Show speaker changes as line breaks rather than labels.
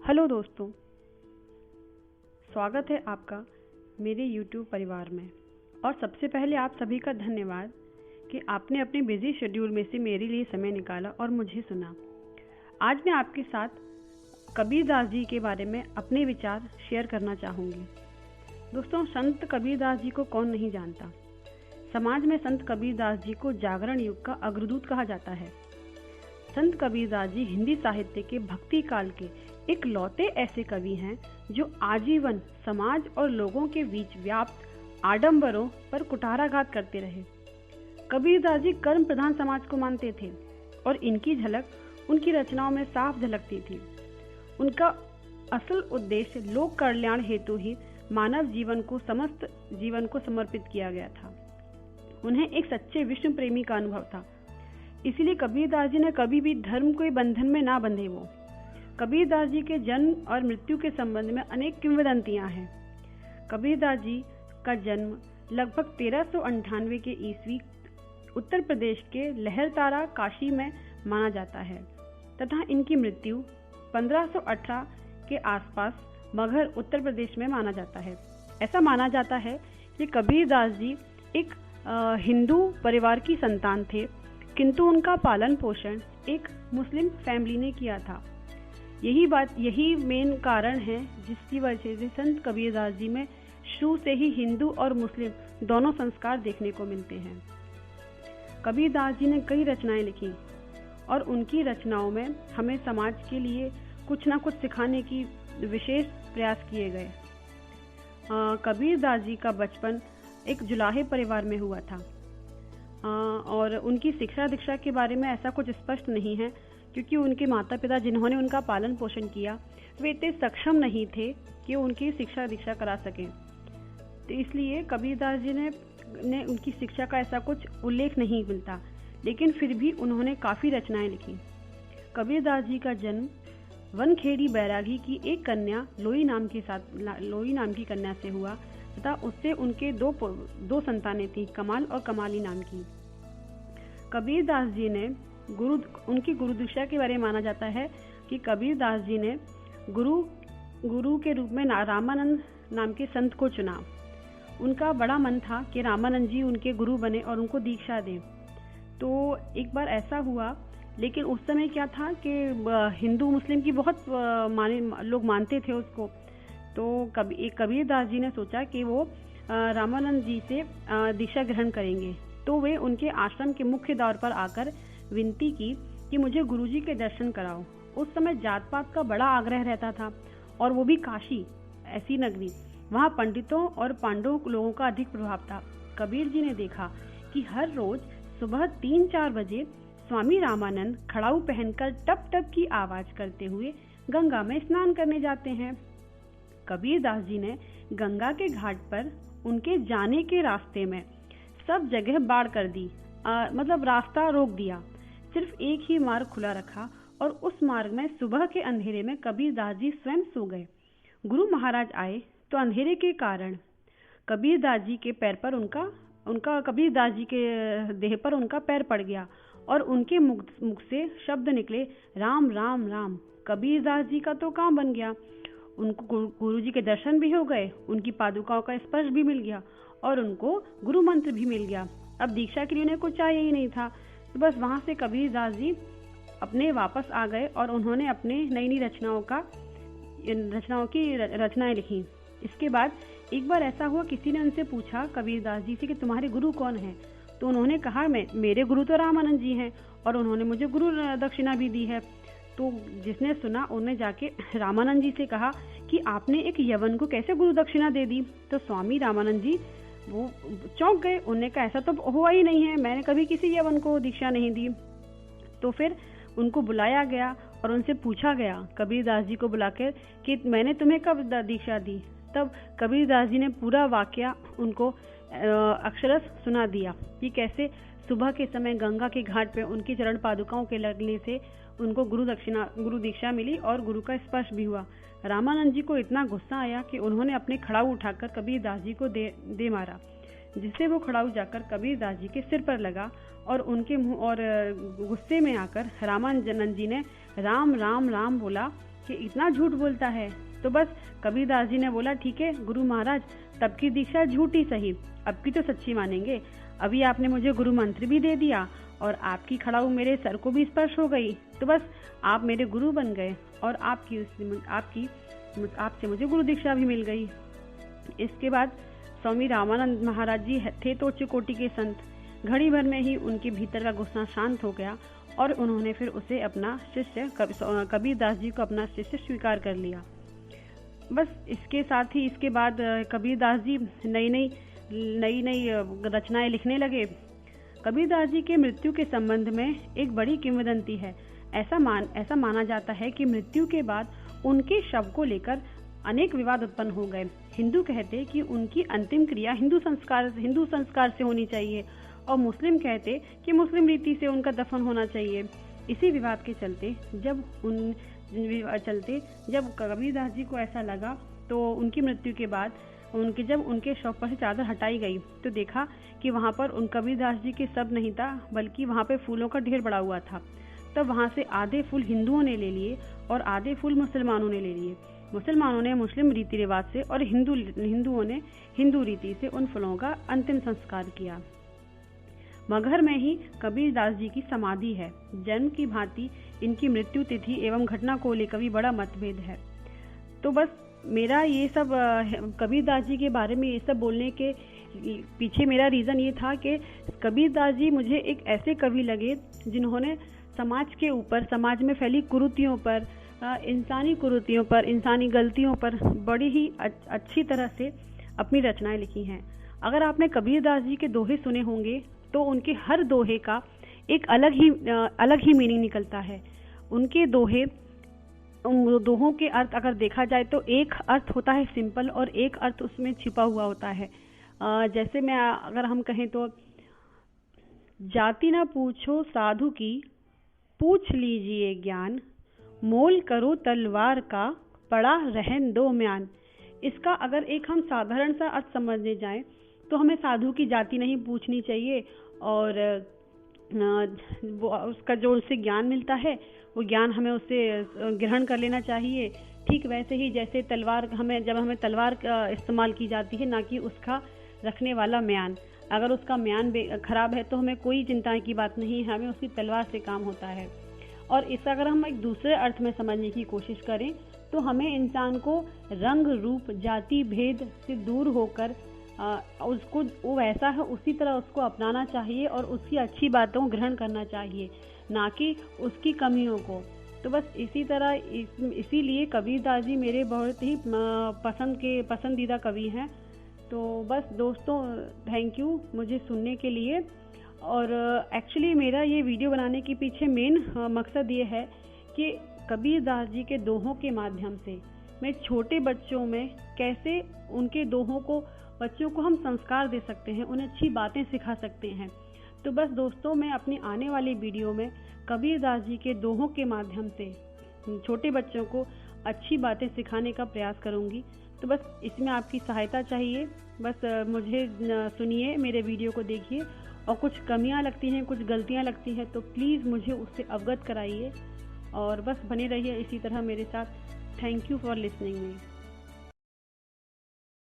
Hello दोस्तों, स्वागत है आपका मेरे YouTube परिवार में। और सबसे पहले आप सभी का धन्यवाद कि आपने अपने बिजी शेड्यूल में से मेरे लिए समय निकाला और मुझे सुना। आज मैं आपके साथ कबीरदास जी के बारे में अपने विचार शेयर करना चाहूँगी। दोस्तों, संत कबीरदास जी को कौन नहीं जानता। समाज में संत कबीरदास जी को जागरण युग का अग्रदूत कहा जाता है। संत कबीरदास जी हिंदी साहित्य के भक्ति काल के इकलौते ऐसे कवि हैं जो आजीवन समाज और लोगों के बीच व्याप्त आडंबरों पर कुठाराघात करते रहे। कबीरदास जी कर्म प्रधान समाज को मानते थे और इनकी झलक उनकी रचनाओं में साफ झलकती थी। उनका असल उद्देश्य लोक कल्याण हेतु ही मानव समस्त जीवन को समर्पित किया गया था। उन्हें एक सच्चे विष्णु प्रेमी का अनुभव था। इसीलिए कबीरदास जी ने कभी भी धर्म के बंधन में ना बंधे। वो कबीरदास जी के जन्म और मृत्यु के संबंध में अनेक किंवदंतियां हैं। कबीरदास जी का जन्म लगभग 1398 के ईस्वी उत्तर प्रदेश के लहरतारा काशी में माना जाता है तथा इनकी मृत्यु 1518 के आसपास मगहर उत्तर प्रदेश में माना जाता है। ऐसा माना जाता है कि कबीरदास जी एक हिंदू परिवार की संतान थे, किंतु उनका पालन पोषण एक मुस्लिम फैमिली ने किया था। यही मेन कारण है जिसकी वजह से संत कबीरदास जी में शुरू से ही हिंदू और मुस्लिम दोनों संस्कार देखने को मिलते हैं। कबीरदास जी ने कई रचनाएं लिखी और उनकी रचनाओं में हमें समाज के लिए कुछ ना कुछ सिखाने की विशेष प्रयास किए गए। कबीरदास जी का बचपन एक जुलाहे परिवार में हुआ था और उनकी शिक्षा दीक्षा के बारे में ऐसा कुछ स्पष्ट नहीं है, क्योंकि उनके माता पिता जिन्होंने उनका पालन पोषण किया वे इतने सक्षम नहीं थे कि उनकी शिक्षा दीक्षा करा सकें। तो इसलिए कबीरदास जी ने उनकी शिक्षा का ऐसा कुछ उल्लेख नहीं मिलता, लेकिन फिर भी उन्होंने काफ़ी रचनाएं लिखी। कबीरदास जी का जन्म वनखेड़ी बैरागी की एक कन्या लोई नाम की कन्या से हुआ तथा उससे उनके दो संतानें थी, कमाल और कमाली नाम की। कबीरदास जी ने उनकी गुरु दीक्षा के बारे में माना जाता है कि कबीरदास जी ने गुरु के रूप में रामानंद नाम के संत को चुना। उनका बड़ा मन था कि रामानंद जी उनके गुरु बने और उनको दीक्षा दें। तो एक बार ऐसा हुआ, लेकिन उस समय क्या था कि हिंदू मुस्लिम की बहुत लोग मानते थे उसको। तो कबीरदास जी ने सोचा कि वो रामानंद जी से दीक्षा ग्रहण करेंगे। तो वे उनके आश्रम के मुख्य द्वार पर आकर विनती की कि मुझे गुरुजी के दर्शन कराओ। उस समय जात पात का बड़ा आग्रह रहता था और वो भी काशी, ऐसी नगरी, वहाँ पंडितों और पांडवों लोगों का अधिक प्रभाव था। कबीर जी ने देखा कि हर रोज सुबह 3-4 बजे स्वामी रामानंद खड़ाऊ पहनकर टप टप की आवाज करते हुए गंगा में स्नान करने जाते हैं। कबीरदास जी ने गंगा के घाट पर उनके जाने के रास्ते में सब जगह बाड़ कर दी, मतलब रास्ता रोक दिया। सिर्फ एक ही मार्ग खुला रखा और उस मार्ग में सुबह के अंधेरे में कबीरदास जी स्वयं सो गए। गुरु महाराज आए तो अंधेरे के कारण कबीरदास जी के देह पर उनका पैर पड़ गया और उनके मुख से शब्द निकले, राम राम राम। कबीरदास जी का तो काम बन गया। उनको गुरु जी के दर्शन भी हो गए, उनकी पादुकाओं का स्पर्श भी मिल गया और उनको गुरु मंत्र भी मिल गया। अब दीक्षा के लिए उन्हें कुछ चाहिए ही नहीं था। तो बस वहाँ से कबीरदास जी अपने वापस आ गए और उन्होंने अपने नई रचनाओं की रचनाएं लिखी। इसके बाद एक बार ऐसा हुआ, किसी ने उनसे पूछा कबीरदास जी से कि तुम्हारे गुरु कौन हैं? तो उन्होंने कहा मेरे गुरु तो रामानंद जी हैं और उन्होंने मुझे गुरु दक्षिणा भी दी है। तो जिसने सुना उन्होंने जाके रामानंद जी से कहा कि आपने एक यवन को कैसे गुरु दक्षिणा दे दी? तो स्वामी रामानंद जी वो चौंक गए। उन्होंने कहा ऐसा तो हुआ ही नहीं है, मैंने कभी किसी यवन को दीक्षा नहीं दी। तो फिर उनको बुलाया गया और उनसे पूछा गया कबीरदास जी को बुलाकर कि मैंने तुम्हें कब दीक्षा दी? तब कबीरदास जी ने पूरा वाकया उनको अक्षरश सुना दिया कि कैसे सुबह के समय गंगा के घाट पे उनकी चरण पादुकाओं के लगने से उनको गुरु दीक्षा मिली और गुरु का स्पर्श भी हुआ। रामानंद जी को इतना गुस्सा आया कि उन्होंने अपने खड़ाऊ उठाकर कबीरदास जी को दे मारा, जिससे वो खड़ाऊ जाकर कबीरदास जी के सिर पर लगा और उनके मुंह और गुस्से में आकर रामानंद जी ने राम राम राम बोला कि इतना झूठ बोलता है। तो बस कबीरदास जी ने बोला, ठीक है गुरु महाराज, तब की दीक्षा झूठी सही, अब की तो सच्ची मानेंगे। अभी आपने मुझे गुरु मंत्र भी दे दिया और आपकी खड़ाऊ मेरे सर को भी स्पर्श हो गई, तो बस आप मेरे गुरु बन गए और आपसे मुझे गुरु दीक्षा भी मिल गई। इसके बाद स्वामी रामानंद महाराज जी थे तो उच्च कोटि के संत। घड़ी भर में ही उनके भीतर का गुस्सा शांत हो गया और उन्होंने फिर उसे अपना शिष्य कबीरदास जी को अपना शिष्य स्वीकार कर लिया। बस इसके साथ ही इसके बाद कबीरदास जी नई नई रचनाएं लिखने लगे। कबीरदास जी के मृत्यु के संबंध में एक बड़ी किंवदंती है। ऐसा माना जाता है कि मृत्यु के बाद उनके शव को लेकर अनेक विवाद उत्पन्न हो गए। हिंदू कहते कि उनकी अंतिम क्रिया हिंदू संस्कार से होनी चाहिए और मुस्लिम कहते कि मुस्लिम रीति से उनका दफन होना चाहिए। इसी विवाद के चलते जब कबीरदास जी को ऐसा लगा तो उनकी मृत्यु के बाद जब उनके शव पर से चादर हटाई गई तो देखा कि वहाँ पर उन कबीरदास जी के शव नहीं था, बल्कि वहाँ पे फूलों का ढेर पड़ा हुआ था। तब वहाँ से आधे फूल हिंदुओं ने ले लिए और आधे फूल मुसलमानों ने ले लिए। मुसलमानों ने मुस्लिम रीति रिवाज से और हिंदुओं ने हिंदू रीति से उन फूलों का अंतिम संस्कार किया। मगहर में ही कबीरदास जी की समाधि है। जन्म की भांति इनकी मृत्यु तिथि एवं घटना को लेकर भी बड़ा मतभेद है। तो बस मेरा ये सब कबीरदास जी के बारे में ये सब बोलने के पीछे मेरा रीज़न ये था कि कबीरदास जी मुझे एक ऐसे कवि लगे जिन्होंने समाज के ऊपर, समाज में फैली कुरीतियों पर, इंसानी कुरीतियों पर, इंसानी गलतियों पर बड़ी ही अच्छी तरह से अपनी रचनाएं लिखी हैं। अगर आपने कबीरदास जी के दोहे सुने होंगे तो उनके हर दोहे का एक अलग ही मीनिंग निकलता है। उनके दोहों के अर्थ अगर देखा जाए तो एक अर्थ होता है सिंपल और एक अर्थ उसमें छिपा हुआ होता है। जैसे अगर हम कहें तो, जाति ना पूछो साधु की, पूछ लीजिए ज्ञान, मोल करो तलवार का, पड़ा रहन दो म्यान। इसका अगर एक हम साधारण सा अर्थ समझने जाएं तो हमें साधु की जाति नहीं पूछनी चाहिए और उसका जो उससे ज्ञान मिलता है वो ज्ञान हमें उससे ग्रहण कर लेना चाहिए। ठीक वैसे ही जैसे जब हमें तलवार का इस्तेमाल की जाती है, ना कि उसका रखने वाला म्यान। अगर उसका म्यान खराब है तो हमें कोई चिंता की बात नहीं है, हमें उसकी तलवार से काम होता है। और इसका अगर हम एक दूसरे अर्थ में समझने की कोशिश करें तो हमें इंसान को रंग रूप जाति भेद से दूर होकर उसको वो वैसा है उसी तरह उसको अपनाना चाहिए और उसकी अच्छी बातों को ग्रहण करना चाहिए, ना कि उसकी कमियों को। तो बस इसीलिए कबीरदास जी मेरे बहुत ही पसंदीदा कवि हैं। तो बस दोस्तों, थैंक यू मुझे सुनने के लिए। और एक्चुअली मेरा ये वीडियो बनाने के पीछे मेन मकसद ये है कि कबीरदास जी के दोहों के माध्यम से मैं छोटे बच्चों में कैसे उनके दोहों को बच्चों को हम संस्कार दे सकते हैं, उन्हें अच्छी बातें सिखा सकते हैं। तो बस दोस्तों, मैं अपनी आने वाली वीडियो में कबीरदास जी के दोहों के माध्यम से छोटे बच्चों को अच्छी बातें सिखाने का प्रयास करूंगी। तो बस इसमें आपकी सहायता चाहिए। बस मुझे सुनिए, मेरे वीडियो को देखिए और कुछ कमियां लगती हैं, कुछ गलतियां लगती हैं तो प्लीज़ मुझे उससे अवगत कराइए और बस बने रहिए इसी तरह मेरे साथ। Thank you for listening me.